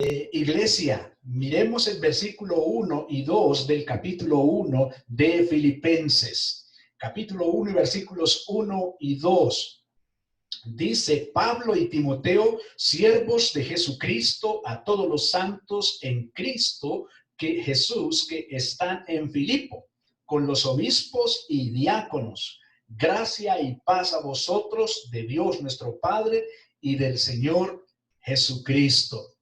Iglesia, miremos el versículo 1 y 2 del capítulo 1 de Filipenses. Capítulo 1 y versículos 1 y 2. Dice: Pablo y Timoteo, siervos de Jesucristo, a todos los santos en Cristo Jesús que están en Filipo, con los obispos y diáconos. Gracia y paz a vosotros de Dios nuestro Padre y del Señor Jesucristo.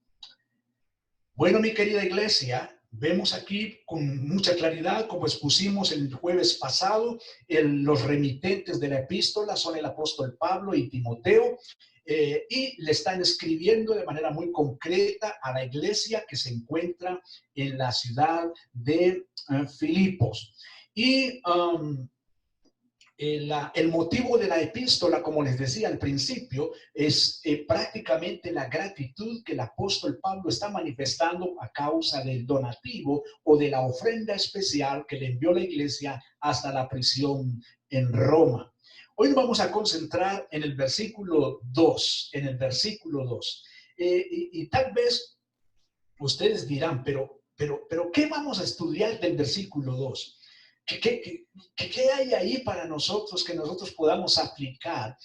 Bueno, mi querida iglesia, vemos aquí con mucha claridad, como expusimos el jueves pasado, los remitentes de la epístola son el apóstol Pablo y Timoteo, y le están escribiendo de manera muy concreta a la iglesia que se encuentra en la ciudad de Filipos. Y el motivo de la epístola, como les decía al principio, es prácticamente la gratitud que el apóstol Pablo está manifestando a causa del donativo o de la ofrenda especial que le envió la iglesia hasta la prisión en Roma. Hoy nos vamos a concentrar en el versículo 2, y tal vez ustedes dirán, pero ¿qué vamos a estudiar del versículo 2? ¿Qué hay ahí para nosotros que nosotros podamos aplicar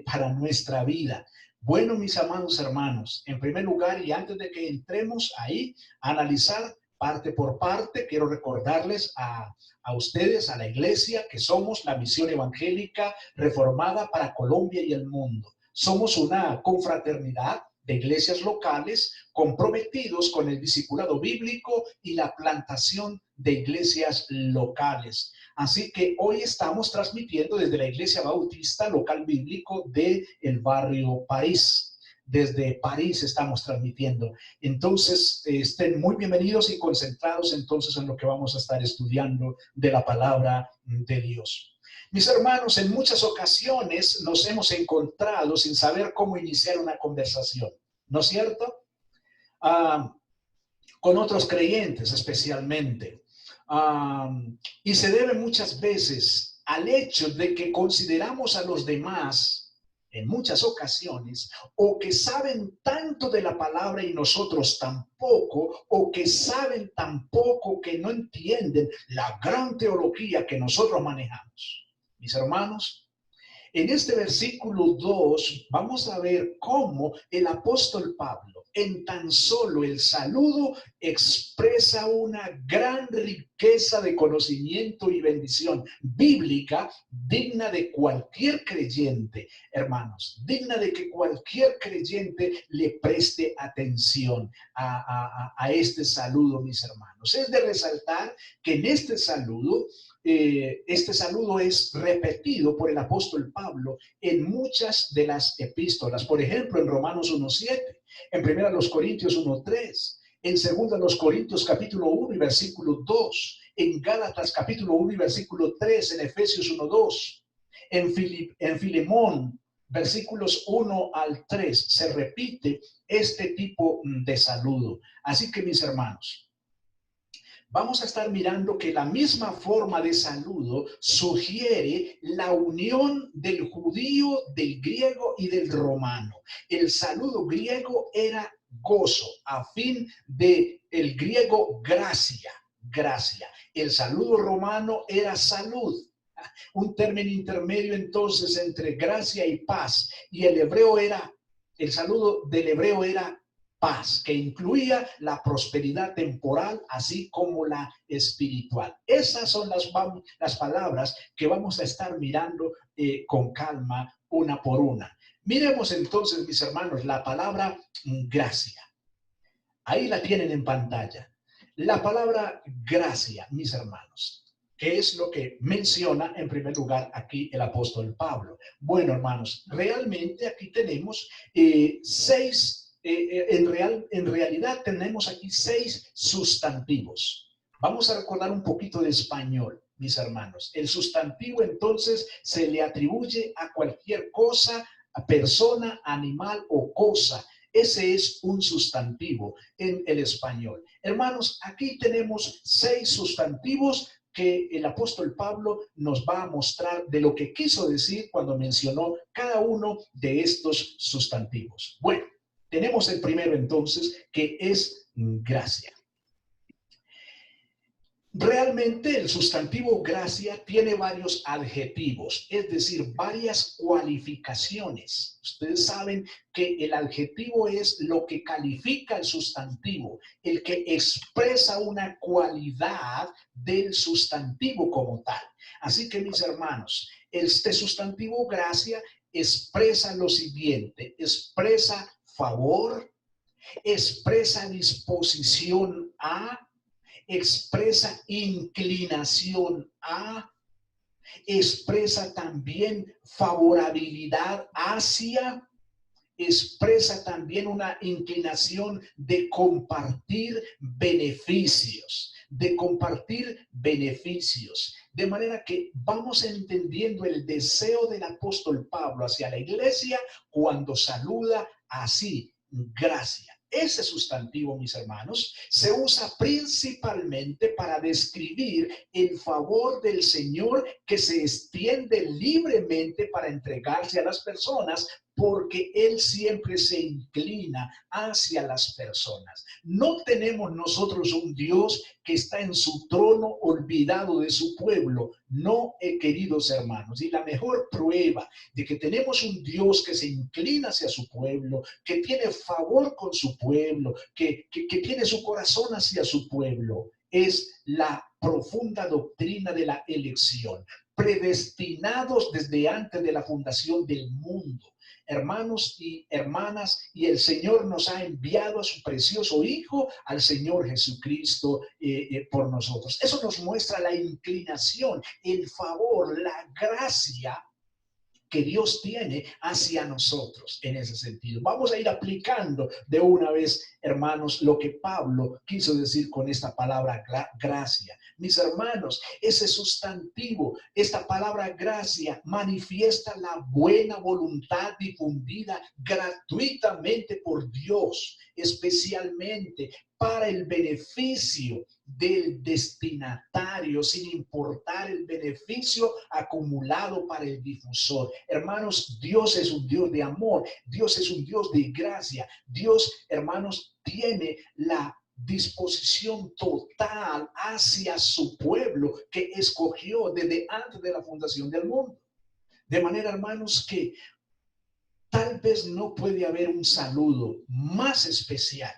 para nuestra vida? Bueno, mis amados hermanos, en primer lugar, y antes de que entremos ahí a analizar parte por parte, quiero recordarles a ustedes, a la iglesia, que somos la Misión Evangélica Reformada para Colombia y el mundo. Somos una confraternidad de iglesias locales comprometidos con el discipulado bíblico y la plantación de iglesias locales. Así que hoy estamos transmitiendo desde la iglesia bautista local bíblico del barrio París. Desde París estamos transmitiendo. Entonces, estén muy bienvenidos y concentrados entonces en lo que vamos a estar estudiando de la palabra de Dios. Mis hermanos, en muchas ocasiones nos hemos encontrado sin saber cómo iniciar una conversación, ¿no es cierto? Con otros creyentes especialmente. Y se debe muchas veces al hecho de que consideramos a los demás en muchas ocasiones, o que saben tanto de la palabra y nosotros tampoco, o que saben tan poco que no entienden la gran teología que nosotros manejamos. Mis hermanos, en este versículo 2 vamos a ver cómo el apóstol Pablo, en tan solo el saludo, expresa una gran riqueza de conocimiento y bendición bíblica digna de cualquier creyente, hermanos, digna de que cualquier creyente le preste atención a este saludo, mis hermanos. Es de resaltar que en este saludo es repetido por el apóstol Pablo en muchas de las epístolas. Por ejemplo, en Romanos 1:7, en 1 Corintios 1:3, en 2 Corintios capítulo 1 y versículo 2, en Gálatas capítulo 1 y versículo 3, en Efesios 1:2, en Filemón versículos 1 al 3, se repite este tipo de saludo. Así que, mis hermanos, vamos a estar mirando que la misma forma de saludo sugiere la unión del judío, del griego y del romano. El saludo griego era gozo, a fin de el griego gracia, gracia. El saludo romano era salud. Un término intermedio entonces entre gracia y paz. Y el saludo del hebreo era paz, que incluía la prosperidad temporal, así como la espiritual. Esas son las palabras que vamos a estar mirando con calma una por una. Miremos entonces, mis hermanos, la palabra gracia. Ahí la tienen en pantalla. La palabra gracia, mis hermanos, ¿qué es lo que menciona en primer lugar aquí el apóstol Pablo? Bueno, hermanos, realmente aquí tenemos en realidad tenemos aquí 6 sustantivos. Vamos a recordar un poquito de español, mis hermanos. El sustantivo entonces se le atribuye a cualquier cosa, a persona, animal o cosa. Ese es un sustantivo en el español. Hermanos, aquí tenemos 6 sustantivos que el apóstol Pablo nos va a mostrar de lo que quiso decir cuando mencionó cada uno de estos sustantivos. Bueno, Tenemos el primero entonces, que es gracia. Realmente el sustantivo gracia tiene varios adjetivos, es decir, varias cualificaciones. Ustedes saben que el adjetivo es lo que califica el sustantivo, el que expresa una cualidad del sustantivo como tal. Así que, mis hermanos, este sustantivo gracia expresa lo siguiente: expresa favor, expresa disposición a, expresa inclinación a, expresa también favorabilidad hacia, expresa también una inclinación de compartir beneficios, de compartir beneficios. De manera que vamos entendiendo el deseo del apóstol Pablo hacia la iglesia cuando saluda así: gracia. Ese sustantivo, mis hermanos, se usa principalmente para describir el favor del Señor que se extiende libremente para entregarse a las personas, porque Él siempre se inclina hacia las personas. No tenemos nosotros un Dios que está en su trono olvidado de su pueblo. No, queridos hermanos. Y la mejor prueba de que tenemos un Dios que se inclina hacia su pueblo, que tiene favor con su pueblo, que tiene su corazón hacia su pueblo, es la profunda doctrina de la elección, predestinados desde antes de la fundación del mundo. Hermanos y hermanas, y el Señor nos ha enviado a su precioso Hijo, al Señor Jesucristo, por nosotros. Eso nos muestra la inclinación, el favor, la gracia que Dios tiene hacia nosotros en ese sentido. Vamos a ir aplicando de una vez, hermanos, lo que Pablo quiso decir con esta palabra gracia. Mis hermanos, ese sustantivo, esta palabra gracia, manifiesta la buena voluntad difundida gratuitamente por Dios, especialmente para el beneficio del destinatario, sin importar el beneficio acumulado para el difusor. Hermanos, Dios es un Dios de amor, Dios es un Dios de gracia. Dios, hermanos, tiene la disposición total hacia su pueblo que escogió desde antes de la fundación del mundo. De manera, hermanos, que tal vez no puede haber un saludo más especial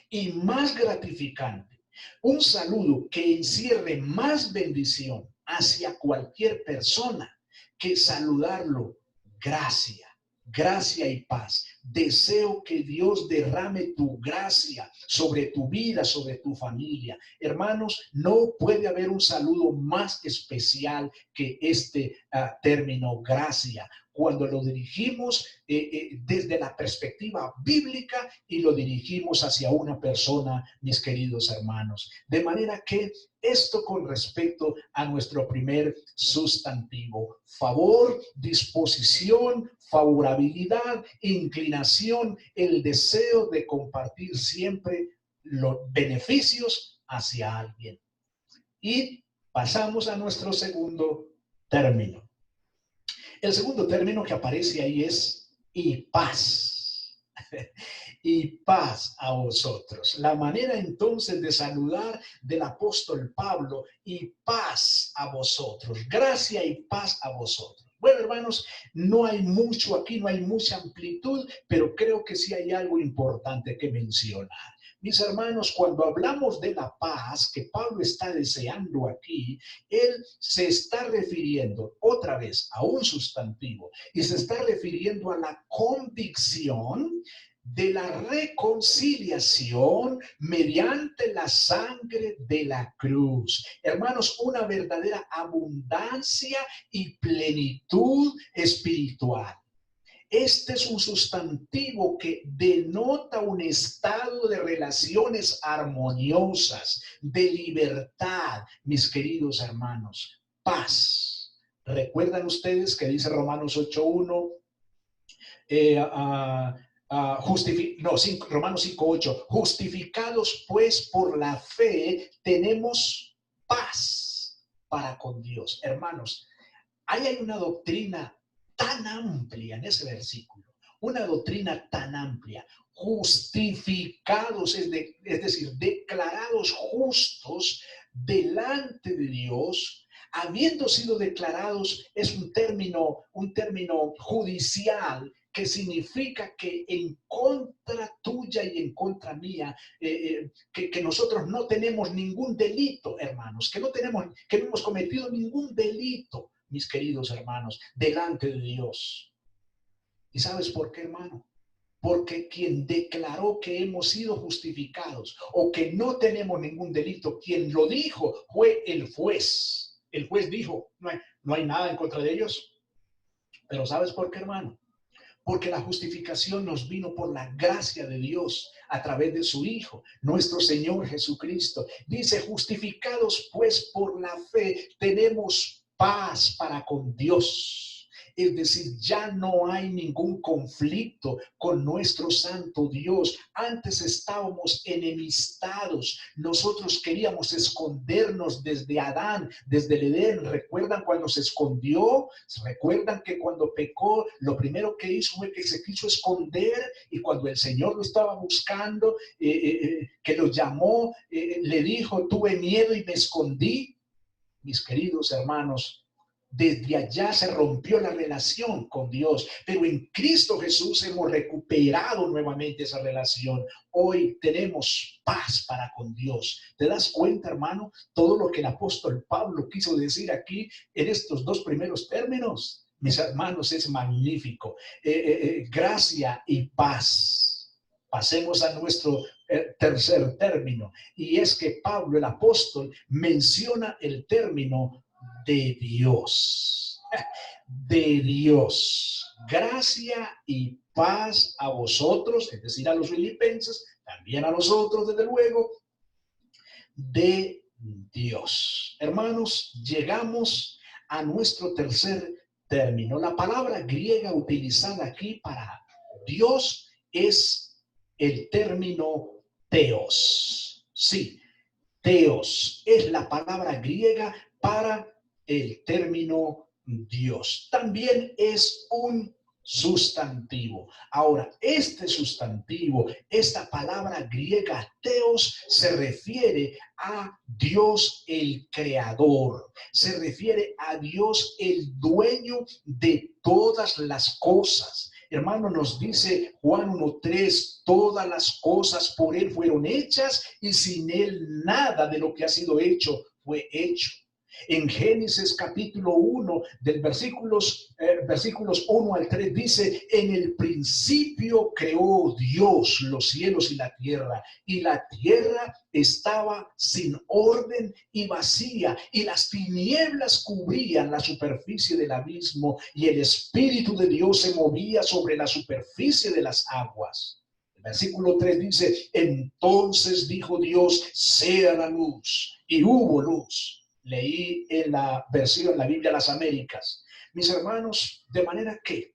y más gratificante, un saludo que encierre más bendición hacia cualquier persona que saludarlo: gracia, gracia y paz. Deseo que Dios derrame tu gracia sobre tu vida, sobre tu familia. Hermanos, no puede haber un saludo más especial que este término gracia, cuando lo dirigimos desde la perspectiva bíblica y lo dirigimos hacia una persona, mis queridos hermanos. De manera que esto con respecto a nuestro primer sustantivo: favor, disposición, favorabilidad, inclinación, el deseo de compartir siempre los beneficios hacia alguien. Y pasamos a nuestro segundo término. El segundo término que aparece ahí es y paz. Y paz a vosotros. La manera entonces de saludar del apóstol Pablo: y paz a vosotros. Gracia y paz a vosotros. Bueno, hermanos, no hay mucho aquí, no hay mucha amplitud, pero creo que sí hay algo importante que mencionar. Mis hermanos, cuando hablamos de la paz que Pablo está deseando aquí, él se está refiriendo otra vez a un sustantivo y se está refiriendo a la convicción de la reconciliación mediante la sangre de la cruz. Hermanos, una verdadera abundancia y plenitud espiritual. Este es un sustantivo que denota un estado de relaciones armoniosas, de libertad, mis queridos hermanos. Paz. ¿Recuerdan ustedes que dice Romanos 8:1? Romanos 5:8. Justificados pues por la fe, tenemos paz para con Dios. Hermanos, ahí hay una doctrina tan amplia en ese versículo, una doctrina tan amplia. Justificados, es decir, declarados justos delante de Dios, habiendo sido declarados, es un término judicial que significa que en contra tuya y en contra mía, que nosotros no tenemos ningún delito, hermanos, que no hemos cometido ningún delito, mis queridos hermanos, delante de Dios. ¿Y sabes por qué, hermano? Porque quien declaró que hemos sido justificados o que no tenemos ningún delito, quien lo dijo fue el juez. El juez dijo, no hay nada en contra de ellos. Pero ¿sabes por qué, hermano? Porque la justificación nos vino por la gracia de Dios a través de su Hijo, nuestro Señor Jesucristo. Dice, justificados pues por la fe, tenemos paz para con Dios. Es decir, ya no hay ningún conflicto con nuestro santo Dios. Antes estábamos enemistados. Nosotros queríamos escondernos desde Adán, desde el Edén. ¿Recuerdan cuando se escondió? ¿Recuerdan que cuando pecó, lo primero que hizo fue que se quiso esconder? Y cuando el Señor lo estaba buscando, que lo llamó, le dijo, tuve miedo y me escondí. Mis queridos hermanos, desde allá se rompió la relación con Dios, pero en Cristo Jesús hemos recuperado nuevamente esa relación. Hoy tenemos paz para con Dios. ¿Te das cuenta, hermano? Todo lo que el apóstol Pablo quiso decir aquí en estos dos primeros términos, mis hermanos, es magnífico. Gracia y paz. Pasemos a nuestro tercer término, y es que Pablo, el apóstol, menciona el término de Dios, de Dios. Gracia y paz a vosotros, es decir, a los filipenses, también a nosotros, desde luego, de Dios. Hermanos, llegamos a nuestro tercer término. La palabra griega utilizada aquí para Dios es el término teos. Sí, teos es la palabra griega para el término Dios. También es un sustantivo. Ahora, este sustantivo, esta palabra griega teos, se refiere a Dios el creador, se refiere a Dios el dueño de todas las cosas. Hermano, nos dice Juan 1:3, todas las cosas por él fueron hechas y sin él nada de lo que ha sido hecho fue hecho. En Génesis capítulo 1, del versículos 1 al 3 dice, en el principio creó Dios los cielos y la tierra estaba sin orden y vacía, y las tinieblas cubrían la superficie del abismo, y el Espíritu de Dios se movía sobre la superficie de las aguas. El versículo 3 dice, entonces dijo Dios, sea la luz, y hubo luz. Leí en la versión, la Biblia de las Américas. Mis hermanos, de manera que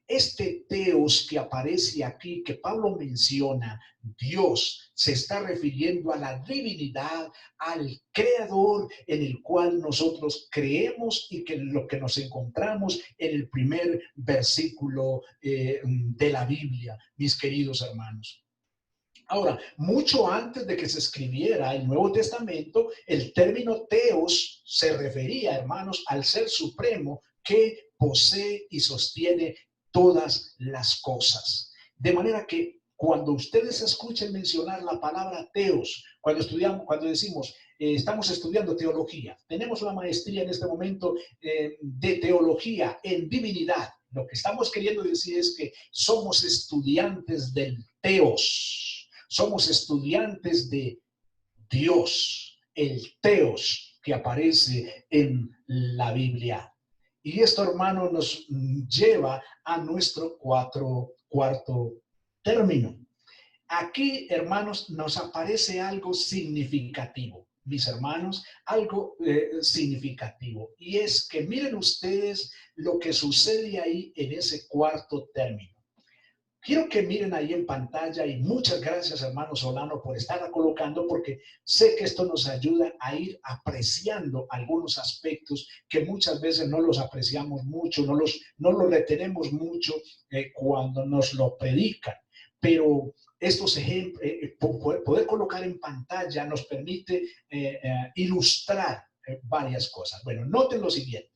este teos que aparece aquí, que Pablo menciona, Dios, se está refiriendo a la divinidad, al creador en el cual nosotros creemos y que lo que nos encontramos en el primer versículo de la Biblia, mis queridos hermanos. Ahora, mucho antes de que se escribiera el Nuevo Testamento, el término teos se refería, hermanos, al ser supremo que posee y sostiene todas las cosas. De manera que cuando ustedes escuchen mencionar la palabra teos, cuando decimos, estamos estudiando teología, tenemos una maestría en este momento de teología en divinidad, lo que estamos queriendo decir es que somos estudiantes del teos. Somos estudiantes de Dios, el teos que aparece en la Biblia. Y esto, hermano, nos lleva a nuestro cuarto término. Aquí, hermanos, nos aparece algo significativo, mis hermanos, algo significativo. Y es que miren ustedes lo que sucede ahí en ese cuarto término. Quiero que miren ahí en pantalla y muchas gracias, hermano Solano, por estarla colocando, porque sé que esto nos ayuda a ir apreciando algunos aspectos que muchas veces no los apreciamos mucho, no los retenemos mucho cuando nos lo predican. Pero estos ejemplos, poder colocar en pantalla nos permite ilustrar varias cosas. Bueno, noten lo siguiente.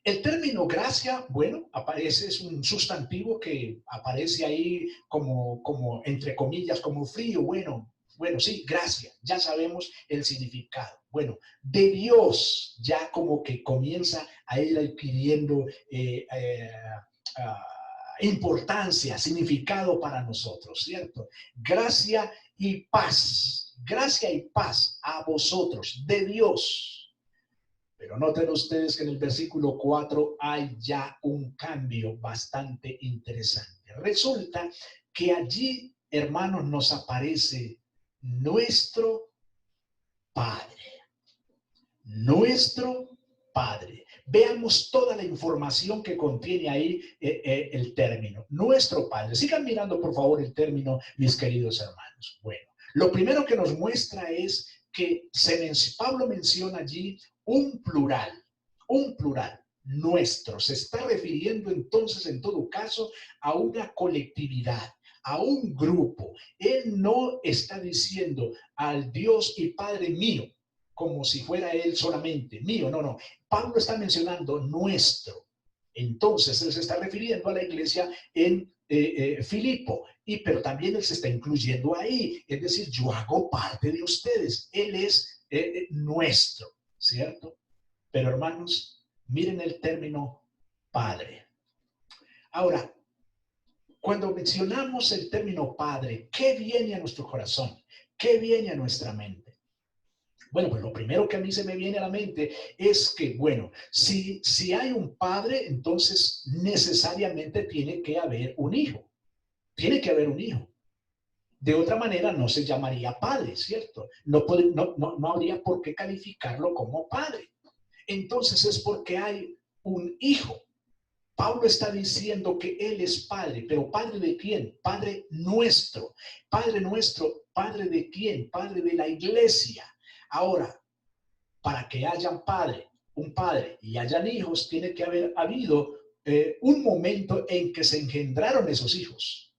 El término gracia, bueno, aparece, es un sustantivo que aparece ahí como entre comillas, como frío. Bueno, sí, gracia, ya sabemos el significado. Bueno, de Dios ya como que comienza a ir adquiriendo importancia, significado para nosotros, ¿cierto? Gracia y paz a vosotros, de Dios. Pero noten ustedes que en el versículo 4 hay ya un cambio bastante interesante. Resulta que allí, hermanos, nos aparece nuestro Padre. Nuestro Padre. Veamos toda la información que contiene ahí el término. Nuestro Padre. Sigan mirando, por favor, el término, mis queridos hermanos. Bueno, lo primero que nos muestra es que Pablo menciona allí un plural, nuestro. Se está refiriendo entonces, en todo caso, a una colectividad, a un grupo. Él no está diciendo al Dios y Padre mío, como si fuera él solamente mío. No. Pablo está mencionando nuestro. Entonces, él se está refiriendo a la iglesia en Filipo, pero también él se está incluyendo ahí. Es decir, yo hago parte de ustedes. Él es nuestro, ¿cierto? Pero hermanos, miren el término Padre. Ahora, cuando mencionamos el término Padre, ¿qué viene a nuestro corazón? ¿Qué viene a nuestra mente? Bueno, pues lo primero que a mí se me viene a la mente es que, bueno, si hay un padre, entonces necesariamente tiene que haber un hijo. Tiene que haber un hijo. De otra manera no se llamaría padre, ¿cierto? No habría por qué calificarlo como padre. Entonces es porque hay un hijo. Pablo está diciendo que él es padre, pero ¿padre de quién? Padre nuestro. Padre nuestro, ¿padre de quién? Padre de la iglesia. Ahora, para que hayan un padre y hayan hijos, tiene que haber habido un momento en que se engendraron esos hijos.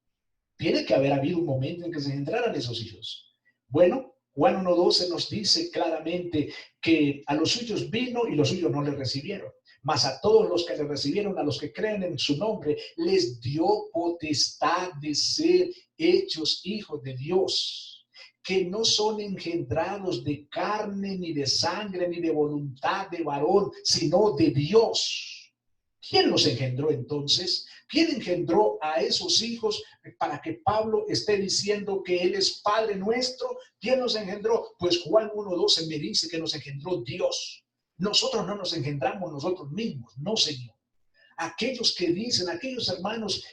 Tiene que haber habido un momento en que se engendraran esos hijos. Bueno, Juan 1:12 nos dice claramente que a los suyos vino y los suyos no le recibieron. Mas a todos los que le recibieron, a los que creen en su nombre, les dio potestad de ser hechos hijos de Dios, que no son engendrados de carne, ni de sangre, ni de voluntad de varón, sino de Dios. ¿Quién los engendró entonces? ¿Quién engendró a esos hijos para que Pablo esté diciendo que Él es Padre nuestro? ¿Quién los engendró? Pues Juan 1:12 me dice que nos engendró Dios. Nosotros no nos engendramos nosotros mismos, no, Señor. Aquellos que dicen, aquellos hermanos,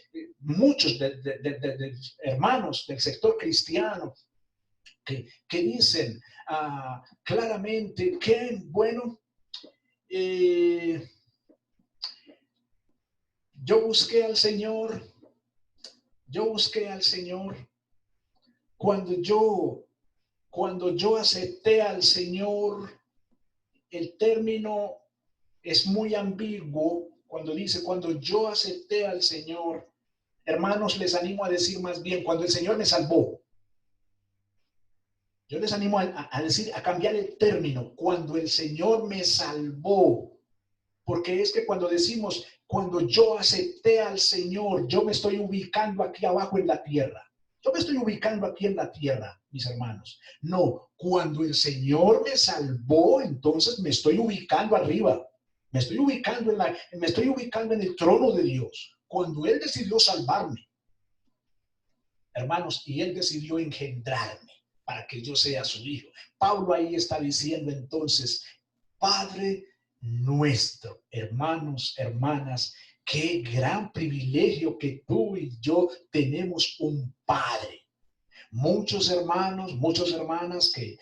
muchos de hermanos del sector cristiano, que dicen claramente que, bueno, yo busqué al Señor cuando yo acepté al Señor. El término es muy ambiguo cuando dice cuando yo acepté al Señor. Hermanos, les animo a decir más bien cuando el Señor me salvó. Yo les animo a decir, a cambiar el término, cuando el Señor me salvó. Porque es que cuando decimos, cuando yo acepté al Señor, yo me estoy ubicando aquí abajo en la tierra. Yo me estoy ubicando aquí en la tierra, mis hermanos. No, cuando el Señor me salvó, entonces me estoy ubicando arriba. Me estoy ubicando en el trono de Dios. Cuando Él decidió salvarme, hermanos, y Él decidió engendrarme para que yo sea su hijo. Pablo ahí está diciendo entonces, Padre nuestro, hermanos, hermanas, qué gran privilegio que tú y yo tenemos un Padre. Muchos hermanos, muchas hermanas que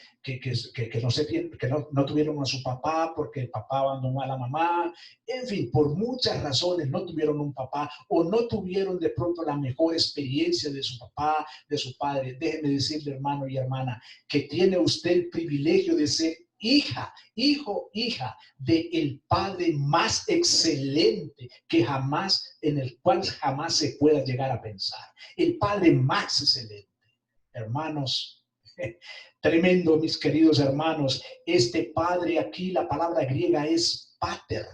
no, no tuvieron a su papá porque el papá abandonó a la mamá. En fin, por muchas razones no tuvieron un papá o no tuvieron de pronto la mejor experiencia de su papá, de su padre. Déjeme decirle, hermano y hermana, que tiene usted el privilegio de ser hija, hijo, hija del padre más excelente que jamás, en el cual jamás se pueda llegar a pensar. El padre más excelente. Hermanos, tremendo, mis queridos hermanos. Este padre aquí, la palabra griega es pater.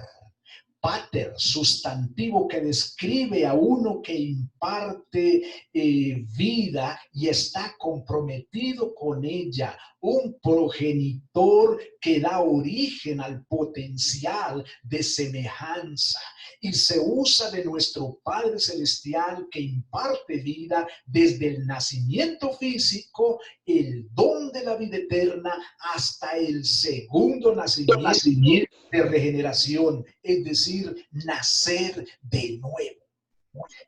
Pater, sustantivo que describe a uno que imparte vida y está comprometido con ella. Un progenitor que da origen al potencial de semejanza. Y se usa de nuestro Padre Celestial que imparte vida desde el nacimiento físico, el don de la vida eterna, hasta el segundo nacimiento de regeneración, es decir, nacer de nuevo.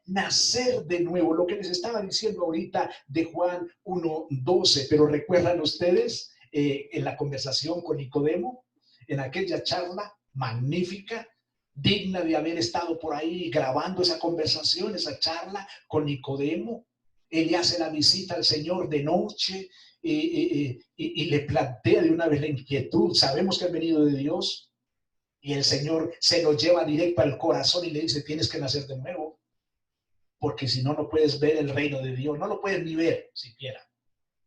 Nacer de nuevo, lo que les estaba diciendo ahorita de Juan 1:12, pero recuerdan ustedes en la conversación con Nicodemo, en aquella charla magnífica, digna de haber estado por ahí grabando esa conversación, esa charla con Nicodemo. Él le hace la visita al Señor de noche y le plantea de una vez la inquietud. Sabemos que ha venido de Dios y el Señor se lo lleva directo al corazón y le dice: tienes que nacer de nuevo, porque si no, no puedes ver el reino de Dios, no lo puedes ni ver siquiera.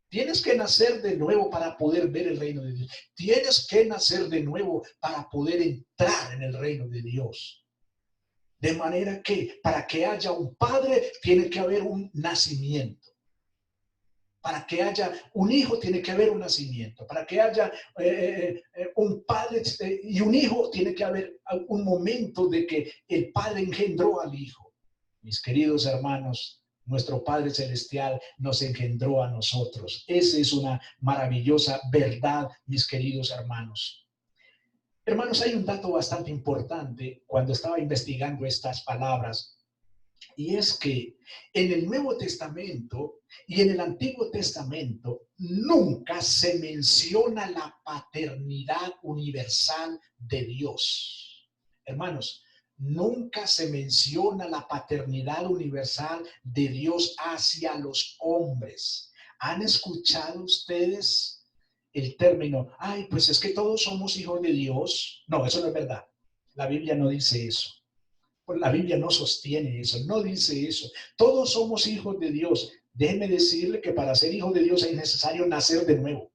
Tienes que nacer de nuevo para poder ver el reino de Dios. Tienes que nacer de nuevo para poder entrar en el reino de Dios. De manera que para que haya un padre tiene que haber un nacimiento. Para que haya un hijo tiene que haber un nacimiento. Para que haya un padre y un hijo tiene que haber un momento de que el padre engendró al hijo. Mis queridos hermanos, nuestro Padre Celestial nos engendró a nosotros. Esa es una maravillosa verdad, mis queridos hermanos. Hermanos, hay un dato bastante importante cuando estaba investigando estas palabras, y es que en el Nuevo Testamento y en el Antiguo Testamento nunca se menciona la paternidad universal de Dios. Hermanos, nunca se menciona la paternidad universal de Dios hacia los hombres. ¿Han escuchado ustedes el término: ay, pues es que todos somos hijos de Dios? No, eso no es verdad. La Biblia no dice eso. La Biblia no sostiene eso, no dice eso. Todos somos hijos de Dios. Déjeme decirle que para ser hijo de Dios es necesario nacer de nuevo.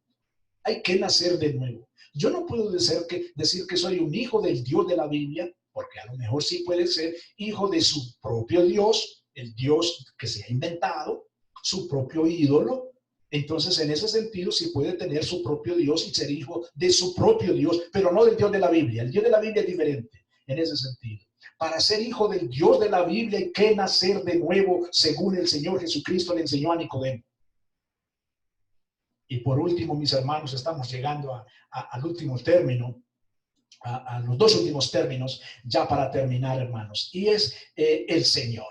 Hay que nacer de nuevo. Yo no puedo decir que soy un hijo del Dios de la Biblia, porque a lo mejor sí puede ser hijo de su propio Dios, el Dios que se ha inventado, su propio ídolo. Entonces, en ese sentido, sí puede tener su propio Dios y ser hijo de su propio Dios, pero no del Dios de la Biblia. El Dios de la Biblia es diferente en ese sentido. Para ser hijo del Dios de la Biblia hay que nacer de nuevo, según el Señor Jesucristo le enseñó a Nicodemo. Y por último, mis hermanos, estamos llegando al último término, a los dos últimos términos, ya para terminar, hermanos, y es el Señor.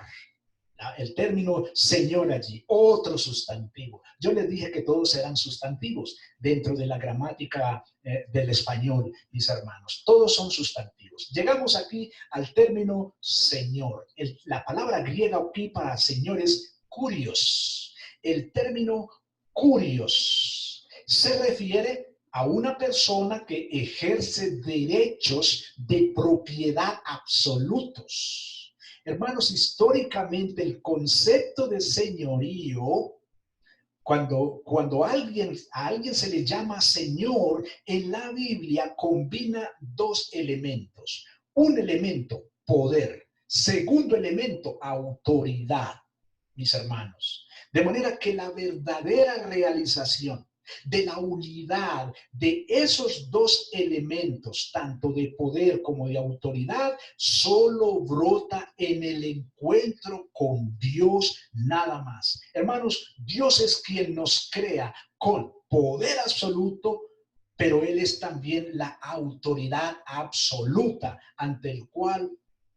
El término Señor allí, otro sustantivo. Yo les dije que todos eran sustantivos dentro de la gramática del español, mis hermanos. Todos son sustantivos. Llegamos aquí al término Señor. La palabra griega aquí para Señor es kurios. El término kurios se refiere a una persona que ejerce derechos de propiedad absolutos. Hermanos, históricamente el concepto de señorío, cuando a alguien se le llama señor, en la Biblia combina dos elementos. Un elemento, poder. Segundo elemento, autoridad, mis hermanos. De manera que la verdadera realización de la unidad de esos dos elementos, tanto de poder como de autoridad, solo brota en el encuentro con Dios, nada más. Hermanos, Dios es quien nos crea con poder absoluto, pero Él es también la autoridad absoluta ante el cual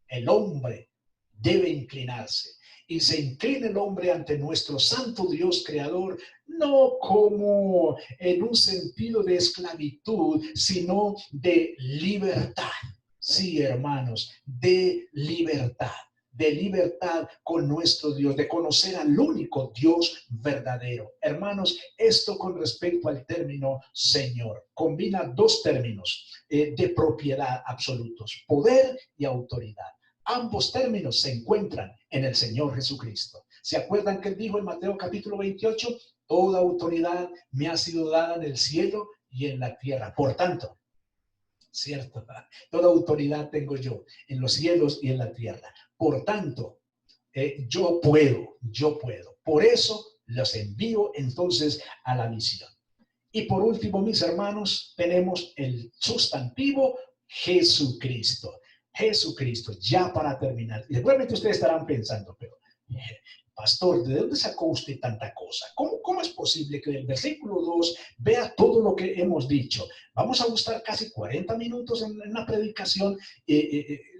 el hombre debe inclinarse. y se inclina el hombre ante nuestro santo Dios creador, no como en un sentido de esclavitud, sino de libertad. Sí, hermanos, de libertad con nuestro Dios, de conocer al único Dios verdadero. Hermanos, esto con respecto al término Señor, combina dos términos de propiedad absolutos, poder y autoridad. Ambos términos se encuentran en el Señor Jesucristo. ¿Se acuerdan que él dijo en Mateo capítulo 28? Toda autoridad me ha sido dada en el cielo y en la tierra. Por tanto, ¿cierto? Toda autoridad tengo yo en los cielos y en la tierra. Por tanto, yo puedo. Por eso los envío entonces a la misión. Y por último, mis hermanos, tenemos el sustantivo Jesucristo. Jesucristo, ya para terminar. Y seguramente ustedes estarán pensando, pero pastor, ¿de dónde sacó usted tanta cosa? ¿Cómo es posible que del versículo 2 vea todo lo que hemos dicho? Vamos a buscar casi 40 minutos en la predicación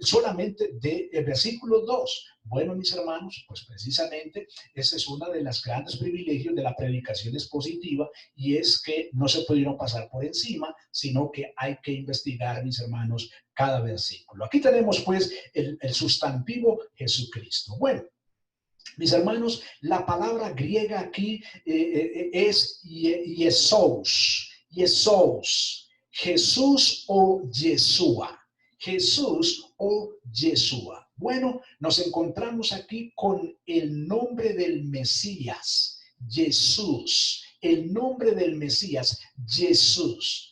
solamente del versículo 2. Bueno, mis hermanos, pues precisamente ese es uno de los grandes privilegios de la predicación expositiva, y es que no se pudieron pasar por encima, sino que hay que investigar, mis hermanos, cada versículo. Aquí tenemos pues el sustantivo Jesucristo. Bueno, mis hermanos, la palabra griega aquí es Jesús, Jesús o Yeshua, Jesús o Yeshua. Bueno, nos encontramos aquí con el nombre del Mesías, Jesús, el nombre del Mesías, Jesús.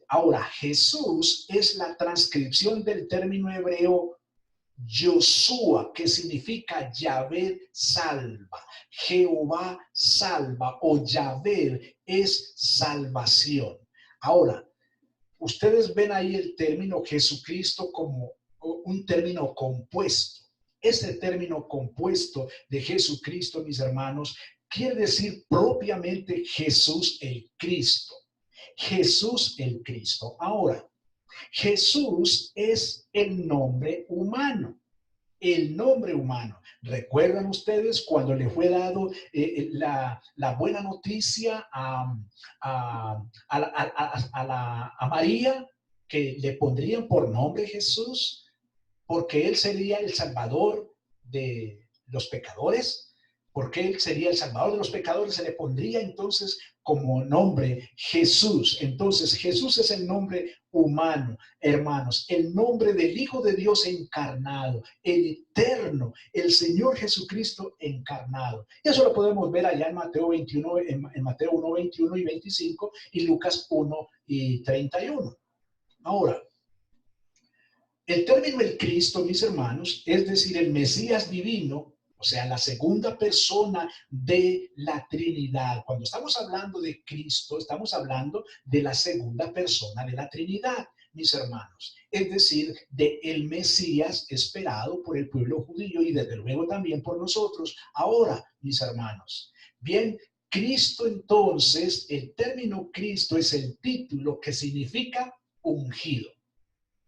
Ahora, Jesús es la transcripción del término hebreo Yoshua, que significa Yahvé salva, Jehová salva, o Yahvé es salvación. Ahora, ustedes ven ahí el término Jesucristo como un término compuesto. Ese término compuesto de Jesucristo, mis hermanos, quiere decir propiamente Jesús el Cristo. Jesús el Cristo. Ahora, Jesús es el nombre humano. El nombre humano. ¿Recuerdan ustedes cuando le fue dado la buena noticia a María, que le pondrían por nombre Jesús, porque él sería el salvador de los pecadores? Porque él sería el salvador de los pecadores, se le pondría entonces como nombre Jesús. Entonces Jesús es el nombre humano, hermanos, el nombre del Hijo de Dios encarnado, el eterno, el Señor Jesucristo encarnado. Y eso lo podemos ver allá en Mateo 21, en Mateo 1, 21 y 25, y Lucas 1 y 31. Ahora, el término el Cristo, mis hermanos, es decir, el Mesías divino, o sea, la segunda persona de la Trinidad. Cuando estamos hablando de Cristo, estamos hablando de la segunda persona de la Trinidad, mis hermanos. Es decir, de el Mesías esperado por el pueblo judío y desde luego también por nosotros. Ahora, mis hermanos, bien, Cristo entonces, el término Cristo es el título que significa ungido.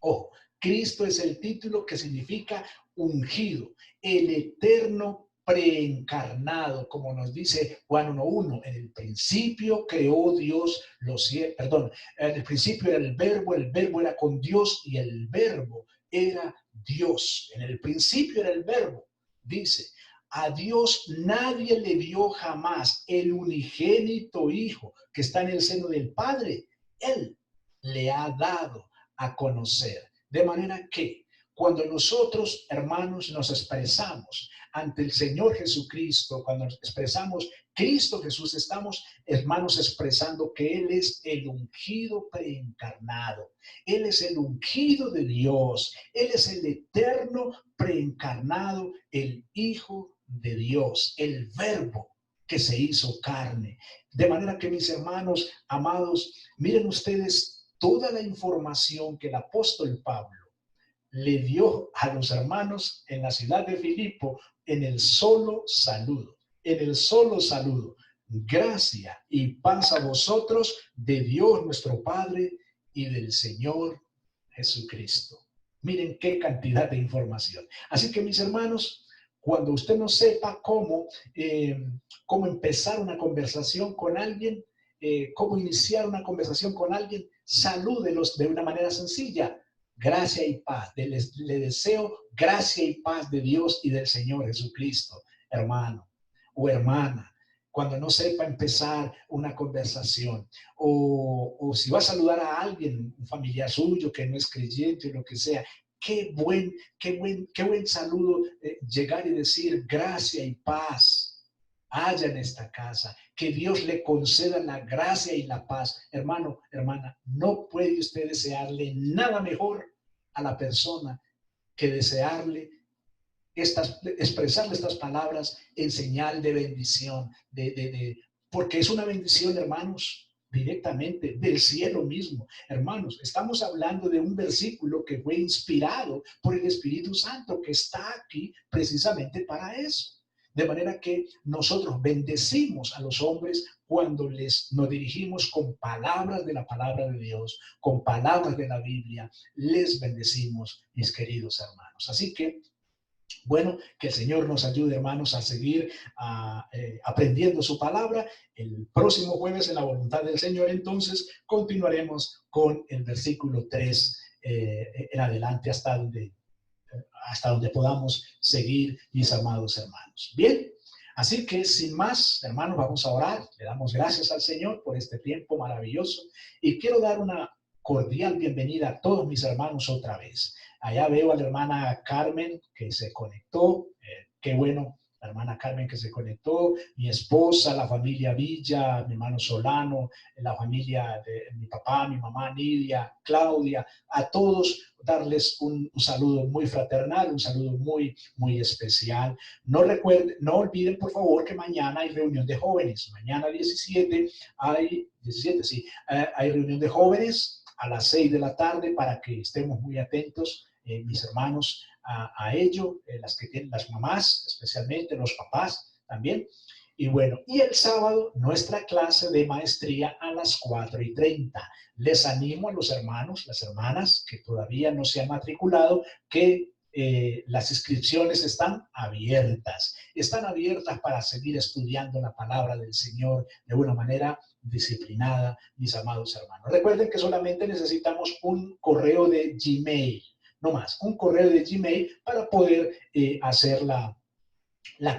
Ojo, Cristo es el título que significa ungido, el eterno preencarnado, como nos dice Juan 1:1. En el principio creó Dios los cielos, perdón, en el principio era el verbo era con Dios y el verbo era Dios. En el principio era el verbo, dice. A Dios nadie le vio jamás, el unigénito Hijo que está en el seno del Padre, Él le ha dado a conocer. De manera que cuando nosotros, hermanos, nos expresamos ante el Señor Jesucristo, cuando nos expresamos Cristo Jesús, estamos, hermanos, expresando que Él es el ungido preencarnado. Él es el ungido de Dios. Él es el eterno preencarnado, el Hijo de Dios, el Verbo que se hizo carne. De manera que, mis hermanos amados, miren ustedes toda la información que el apóstol Pablo le dio a los hermanos en la ciudad de Filipo en el solo saludo, Gracia y paz a vosotros de Dios nuestro Padre y del Señor Jesucristo. Miren qué cantidad de información. Así que, mis hermanos, Cuando usted no sepa cómo empezar una conversación con alguien, cómo iniciar una conversación con alguien, salúdelos de una manera sencilla. Gracia y paz. Le deseo gracia y paz de Dios y del Señor Jesucristo, hermano o hermana. Cuando no sepa empezar una conversación, o si va a saludar a alguien, un familiar suyo que no es creyente o lo que sea, qué buen saludo, llegar y decir gracia y paz haya en esta casa, que Dios le conceda la gracia y la paz. Hermano, hermana, no puede usted desearle nada mejor a la persona que desearle expresarle estas palabras en señal de bendición, porque es una bendición, hermanos, directamente del cielo mismo. Hermanos, estamos hablando de un versículo que fue inspirado por el Espíritu Santo, que está aquí precisamente para eso. De manera que nosotros bendecimos a los hombres cuando nos dirigimos con palabras de la palabra de Dios, con palabras de la Biblia, les bendecimos, mis queridos hermanos. Así que, bueno, que el Señor nos ayude, hermanos, a seguir aprendiendo su palabra. El próximo jueves, en la voluntad del Señor, entonces, continuaremos con el versículo 3 en adelante hasta donde podamos seguir, mis amados hermanos. Bien, así que sin más, hermanos, vamos a orar. Le damos gracias al Señor por este tiempo maravilloso y quiero dar una cordial bienvenida a todos mis hermanos otra vez. Allá veo a la hermana Carmen que se conectó. Qué bueno, la hermana Carmen que se conectó. Mi esposa, la familia Villa, mi hermano Solano, la familia de mi papá, mi mamá Nidia, Claudia, a todos darles un saludo muy fraternal, un saludo muy, muy especial. No olviden, por favor, que mañana hay reunión de jóvenes. Mañana 17 hay reunión de jóvenes a las 6 de la tarde para que estemos muy atentos, mis hermanos, a ello, las que tienen las mamás, especialmente los papás también. Y bueno, y el sábado nuestra clase de maestría a las 4:30. Les animo a los hermanos, las hermanas que todavía no se han matriculado, que las inscripciones están abiertas para seguir estudiando la palabra del Señor de una manera disciplinada, mis amados hermanos. Recuerden que solamente necesitamos un correo de Gmail, no más, un correo de Gmail para poder hacer la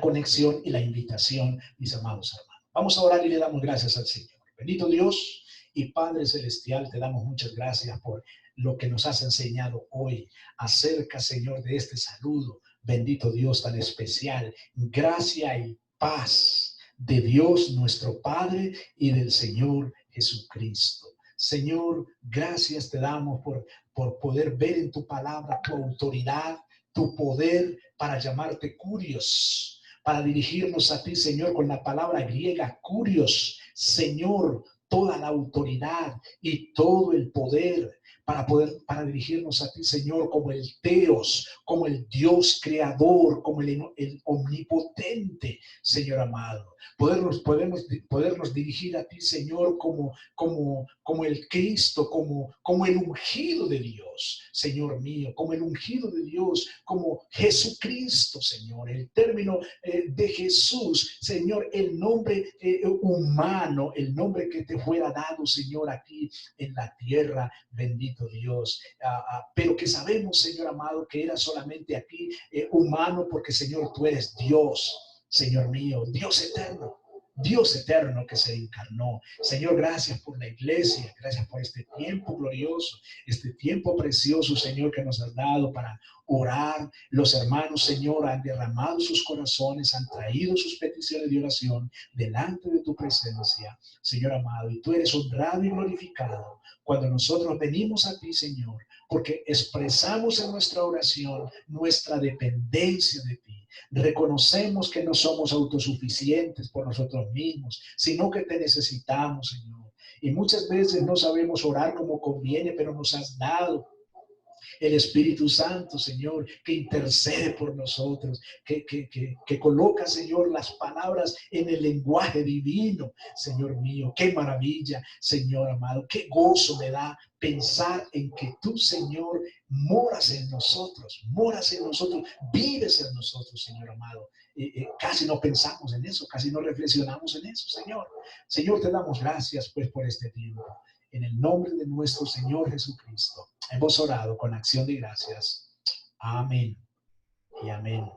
conexión y la invitación, mis amados hermanos. Vamos a orar y le damos gracias al Señor. Bendito Dios y Padre Celestial, te damos muchas gracias por lo que nos has enseñado hoy acerca, Señor, de este saludo. Bendito Dios tan especial. Gracia y paz de Dios nuestro Padre y del Señor Jesucristo. Señor, gracias te damos por poder ver en tu palabra tu autoridad, tu poder para llamarte Kurios, para dirigirnos a ti, Señor, con la palabra griega Kurios. Señor, toda la autoridad y todo el poder para dirigirnos a ti, Señor, como el Teos, como el Dios creador, como el omnipotente, Señor amado. Podernos dirigir a ti, Señor, como el Cristo, como el ungido de Dios, Señor mío, como el ungido de Dios, como Jesucristo, Señor, el término de Jesús, Señor, el nombre humano, el nombre que te fuera dado, Señor, aquí en la tierra, bendito Dios, pero que sabemos, Señor amado, que era solamente aquí humano, porque, Señor, tú eres Dios, Señor mío, Dios eterno que se encarnó. Señor, gracias por la iglesia, gracias por este tiempo glorioso, este tiempo precioso, Señor, que nos has dado para orar. Los hermanos, Señor, han derramado sus corazones, han traído sus peticiones de oración delante de tu presencia, Señor amado, y tú eres honrado y glorificado cuando nosotros venimos a ti, Señor, porque expresamos en nuestra oración nuestra dependencia de ti. Reconocemos que no somos autosuficientes por nosotros mismos, sino que te necesitamos, Señor. Y muchas veces no sabemos orar como conviene, pero nos has dado El Espíritu Santo, Señor, que intercede por nosotros, que coloca, Señor, las palabras en el lenguaje divino. Señor mío, qué maravilla, Señor amado, qué gozo me da pensar en que tú, Señor, moras en nosotros, vives en nosotros, Señor amado. Casi no pensamos en eso, casi no reflexionamos en eso, Señor. Señor, te damos gracias pues por este tiempo. En el nombre de nuestro Señor Jesucristo, hemos orado con acción de gracias. Amén y amén.